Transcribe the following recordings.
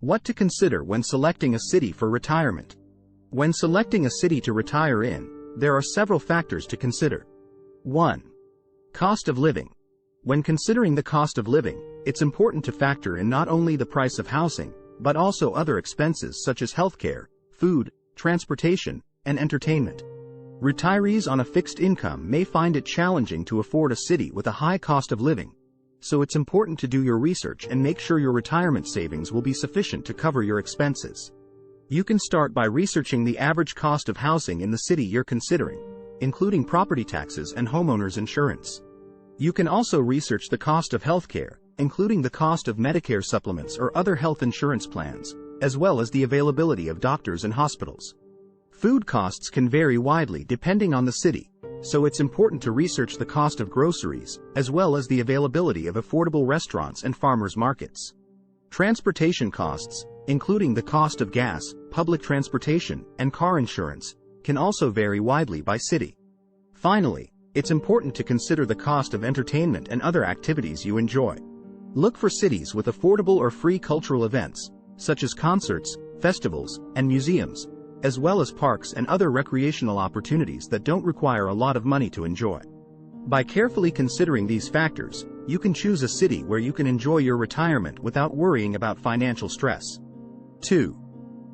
What to consider when selecting a city for retirement. When selecting a city to retire in, there are several factors to consider. 1. Cost of living. When considering the cost of living, it's important to factor in not only the price of housing, but also other expenses such as healthcare, food, transportation, and entertainment. Retirees on a fixed income may find it challenging to afford a city with a high cost of living, so it's important to do your research and make sure your retirement savings will be sufficient to cover your expenses. You can start by researching the average cost of housing in the city you're considering, including property taxes and homeowners insurance. You can also research the cost of healthcare, including the cost of Medicare supplements or other health insurance plans, as well as the availability of doctors and hospitals. Food costs can vary widely depending on the city, so it's important to research the cost of groceries, as well as the availability of affordable restaurants and farmers markets. Transportation costs, including the cost of gas, public transportation, and car insurance, can also vary widely by city. Finally, it's important to consider the cost of entertainment and other activities you enjoy. Look for cities with affordable or free cultural events, such as concerts, festivals, and museums, as well as parks and other recreational opportunities that don't require a lot of money to enjoy. By carefully considering these factors, you can choose a city where you can enjoy your retirement without worrying about financial stress. 2.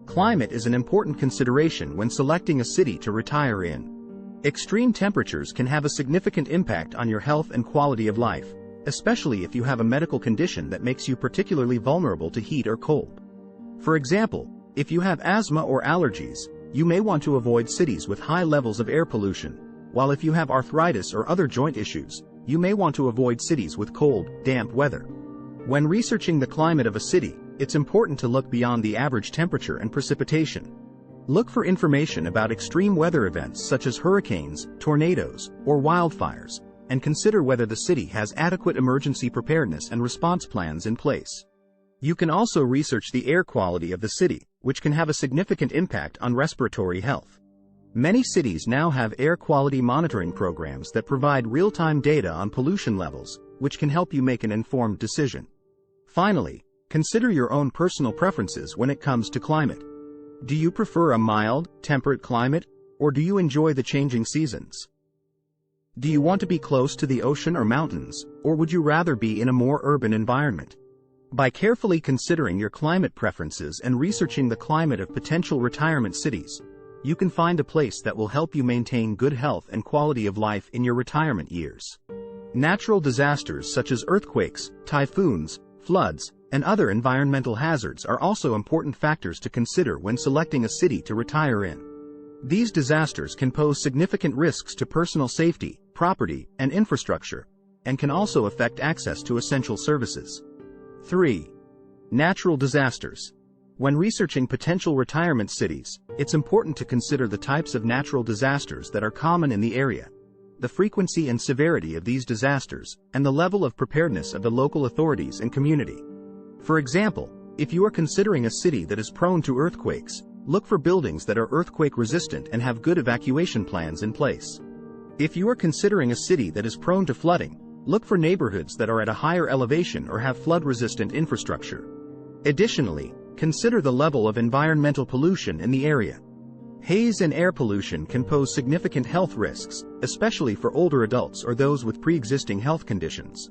Climate is an important consideration when selecting a city to retire in. Extreme temperatures can have a significant impact on your health and quality of life, especially if you have a medical condition that makes you particularly vulnerable to heat or cold. For example, if you have asthma or allergies, you may want to avoid cities with high levels of air pollution, while if you have arthritis or other joint issues, you may want to avoid cities with cold, damp weather. When researching the climate of a city, it's important to look beyond the average temperature and precipitation. Look for information about extreme weather events such as hurricanes, tornadoes, or wildfires, and consider whether the city has adequate emergency preparedness and response plans in place. You can also research the air quality of the city, which can have a significant impact on respiratory health. Many cities now have air quality monitoring programs that provide real-time data on pollution levels, which can help you make an informed decision. Finally, consider your own personal preferences when it comes to climate. Do you prefer a mild, temperate climate, or do you enjoy the changing seasons? Do you want to be close to the ocean or mountains, or would you rather be in a more urban environment? By carefully considering your climate preferences and researching the climate of potential retirement cities, you can find a place that will help you maintain good health and quality of life in your retirement years. Natural disasters such as earthquakes, typhoons, floods, and other environmental hazards are also important factors to consider when selecting a city to retire in. These disasters can pose significant risks to personal safety, property, and infrastructure, and can also affect access to essential services. 3. Natural disasters. When researching potential retirement cities, it's important to consider the types of natural disasters that are common in the area, the frequency and severity of these disasters, and the level of preparedness of the local authorities and community. For example, if you are considering a city that is prone to earthquakes, look for buildings that are earthquake-resistant and have good evacuation plans in place. If you are considering a city that is prone to flooding, look for neighborhoods that are at a higher elevation or have flood-resistant infrastructure. Additionally, consider the level of environmental pollution in the area. Haze and air pollution can pose significant health risks, especially for older adults or those with pre-existing health conditions.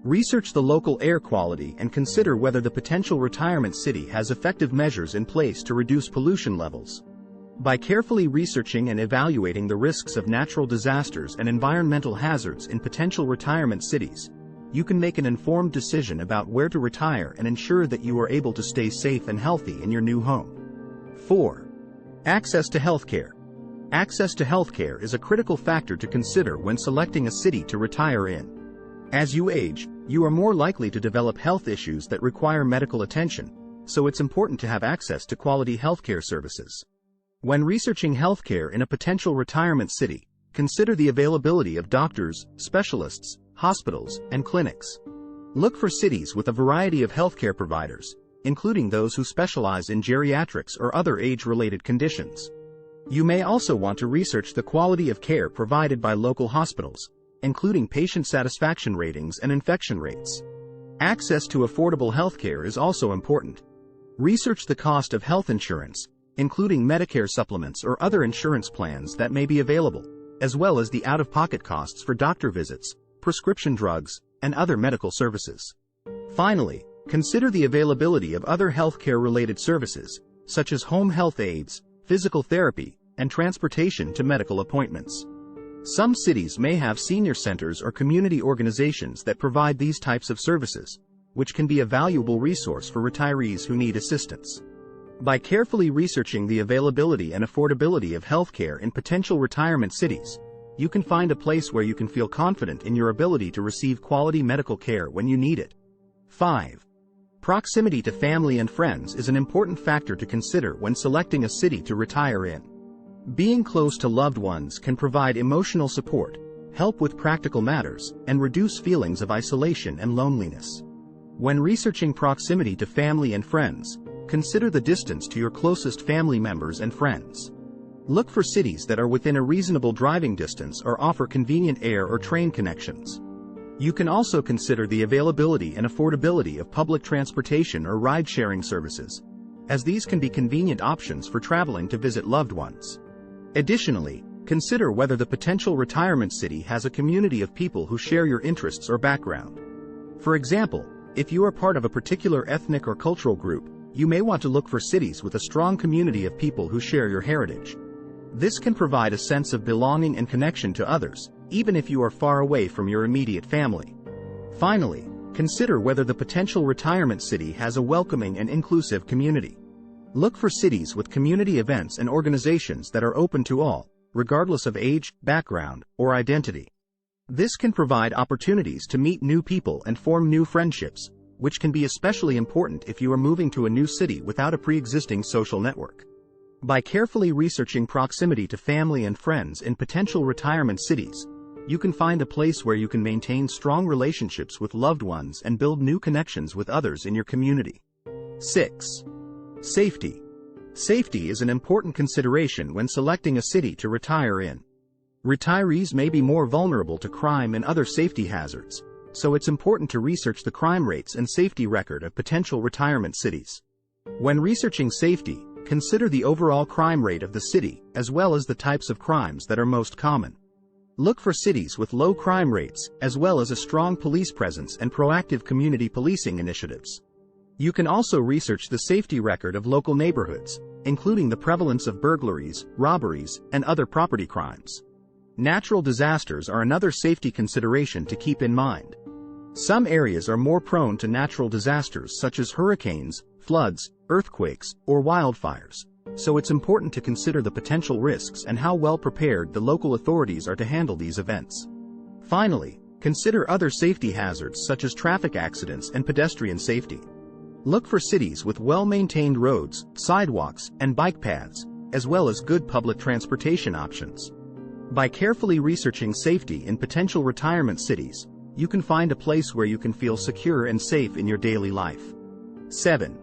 Research the local air quality and consider whether the potential retirement city has effective measures in place to reduce pollution levels. By carefully researching and evaluating the risks of natural disasters and environmental hazards in potential retirement cities, you can make an informed decision about where to retire and ensure that you are able to stay safe and healthy in your new home. 4. Access to healthcare. Access to healthcare is a critical factor to consider when selecting a city to retire in. As you age, you are more likely to develop health issues that require medical attention, so it's important to have access to quality healthcare services. When researching healthcare in a potential retirement city, consider the availability of doctors, specialists, hospitals, and clinics. Look for cities with a variety of healthcare providers, including those who specialize in geriatrics or other age-related conditions. You may also want to research the quality of care provided by local hospitals, including patient satisfaction ratings and infection rates. Access to affordable healthcare is also important. Research the cost of health insurance, including Medicare supplements or other insurance plans that may be available, as well as the out-of-pocket costs for doctor visits, prescription drugs, and other medical services. Finally, consider the availability of other healthcare-related services, such as home health aides, physical therapy, and transportation to medical appointments. Some cities may have senior centers or community organizations that provide these types of services, which can be a valuable resource for retirees who need assistance. By carefully researching the availability and affordability of healthcare in potential retirement cities, you can find a place where you can feel confident in your ability to receive quality medical care when you need it. 5. Proximity to family and friends is an important factor to consider when selecting a city to retire in. Being close to loved ones can provide emotional support, help with practical matters, and reduce feelings of isolation and loneliness. When researching proximity to family and friends, consider the distance to your closest family members and friends. Look for cities that are within a reasonable driving distance or offer convenient air or train connections. You can also consider the availability and affordability of public transportation or ride-sharing services, as these can be convenient options for traveling to visit loved ones. Additionally, consider whether the potential retirement city has a community of people who share your interests or background. For example, if you are part of a particular ethnic or cultural group, you may want to look for cities with a strong community of people who share your heritage. This can provide a sense of belonging and connection to others, even if you are far away from your immediate family. Finally, consider whether the potential retirement city has a welcoming and inclusive community. Look for cities with community events and organizations that are open to all, regardless of age, background, or identity. This can provide opportunities to meet new people and form new friendships, which can be especially important if you are moving to a new city without a pre-existing social network. By carefully researching proximity to family and friends in potential retirement cities, you can find a place where you can maintain strong relationships with loved ones and build new connections with others in your community. 6. Safety. Safety is an important consideration when selecting a city to retire in. Retirees may be more vulnerable to crime and other safety hazards, so it's important to research the crime rates and safety record of potential retirement cities. When researching safety, consider the overall crime rate of the city, as well as the types of crimes that are most common. Look for cities with low crime rates, as well as a strong police presence and proactive community policing initiatives. You can also research the safety record of local neighborhoods, including the prevalence of burglaries, robberies, and other property crimes. Natural disasters are another safety consideration to keep in mind. Some areas are more prone to natural disasters such as hurricanes, floods, earthquakes, or wildfires, so it's important to consider the potential risks and how well prepared the local authorities are to handle these events. Finally, consider other safety hazards such as traffic accidents and pedestrian safety. Look for cities with well-maintained roads, sidewalks, and bike paths, as well as good public transportation options. By carefully researching safety in potential retirement cities, you can find a place where you can feel secure and safe in your daily life. 7.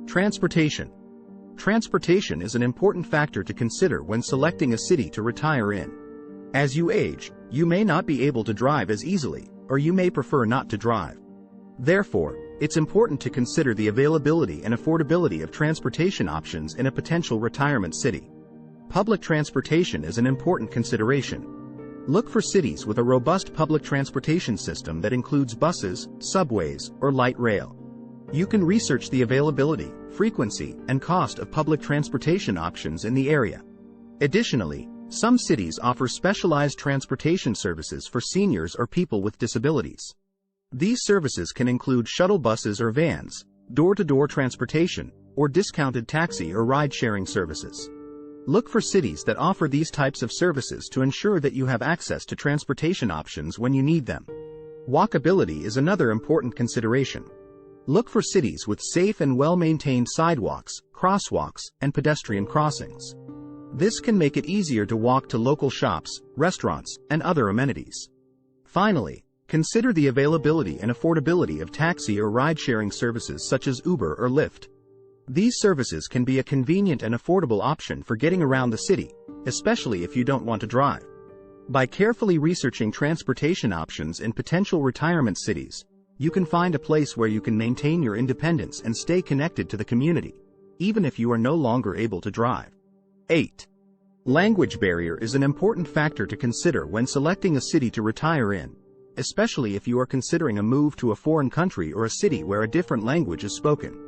Transportation. Transportation is an important factor to consider when selecting a city to retire in. As you age, you may not be able to drive as easily, or you may prefer not to drive. Therefore, it's important to consider the availability and affordability of transportation options in a potential retirement city. Public transportation is an important consideration. Look for cities with a robust public transportation system that includes buses, subways, or light rail. You can research the availability, frequency, and cost of public transportation options in the area. Additionally, some cities offer specialized transportation services for seniors or people with disabilities. These services can include shuttle buses or vans, door-to-door transportation, or discounted taxi or ride-sharing services. Look for cities that offer these types of services to ensure that you have access to transportation options when you need them. Walkability is another important consideration. Look for cities with safe and well-maintained sidewalks, crosswalks, and pedestrian crossings. This can make it easier to walk to local shops, restaurants, and other amenities. Finally, consider the availability and affordability of taxi or ride-sharing services such as Uber or Lyft. These services can be a convenient and affordable option for getting around the city, especially if you don't want to drive. By carefully researching transportation options in potential retirement cities, you can find a place where you can maintain your independence and stay connected to the community, even if you are no longer able to drive. 8. Language barrier is an important factor to consider when selecting a city to retire in, especially if you are considering a move to a foreign country or a city where a different language is spoken.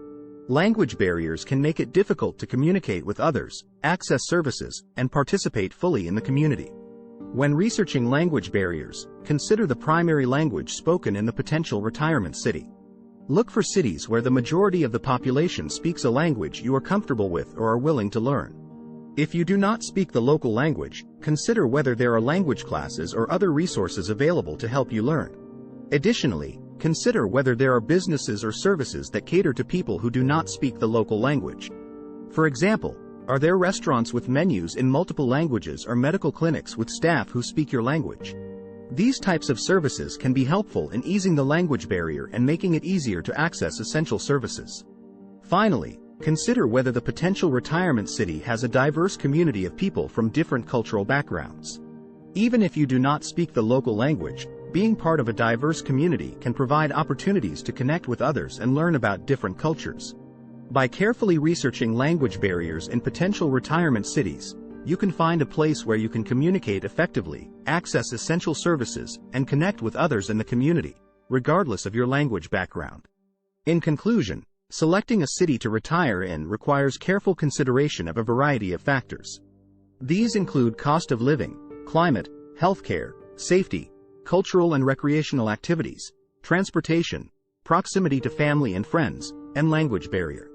Language barriers can make it difficult to communicate with others, access services, and participate fully in the community. When researching language barriers, consider the primary language spoken in the potential retirement city. Look for cities where the majority of the population speaks a language you are comfortable with or are willing to learn. If you do not speak the local language, consider whether there are language classes or other resources available to help you learn. Additionally, consider whether there are businesses or services that cater to people who do not speak the local language. For example, are there restaurants with menus in multiple languages or medical clinics with staff who speak your language? These types of services can be helpful in easing the language barrier and making it easier to access essential services. Finally, consider whether the potential retirement city has a diverse community of people from different cultural backgrounds. Even if you do not speak the local language, being part of a diverse community can provide opportunities to connect with others and learn about different cultures. By carefully researching language barriers in potential retirement cities, you can find a place where you can communicate effectively, access essential services, and connect with others in the community, regardless of your language background. In conclusion, selecting a city to retire in requires careful consideration of a variety of factors. These include cost of living, climate, healthcare, safety, cultural and recreational activities, transportation, proximity to family and friends, and language barrier.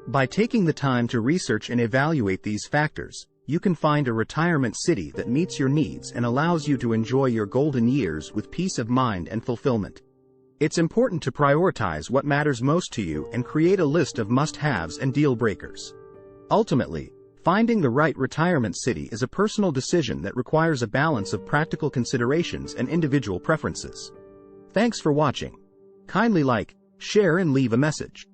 By taking the time to research and evaluate these factors, you can find a retirement city that meets your needs and allows you to enjoy your golden years with peace of mind and fulfillment. It's important to prioritize what matters most to you and create a list of must-haves and deal-breakers. Ultimately, finding the right retirement city is a personal decision that requires a balance of practical considerations and individual preferences. Thanks for watching. Kindly like, share and leave a message.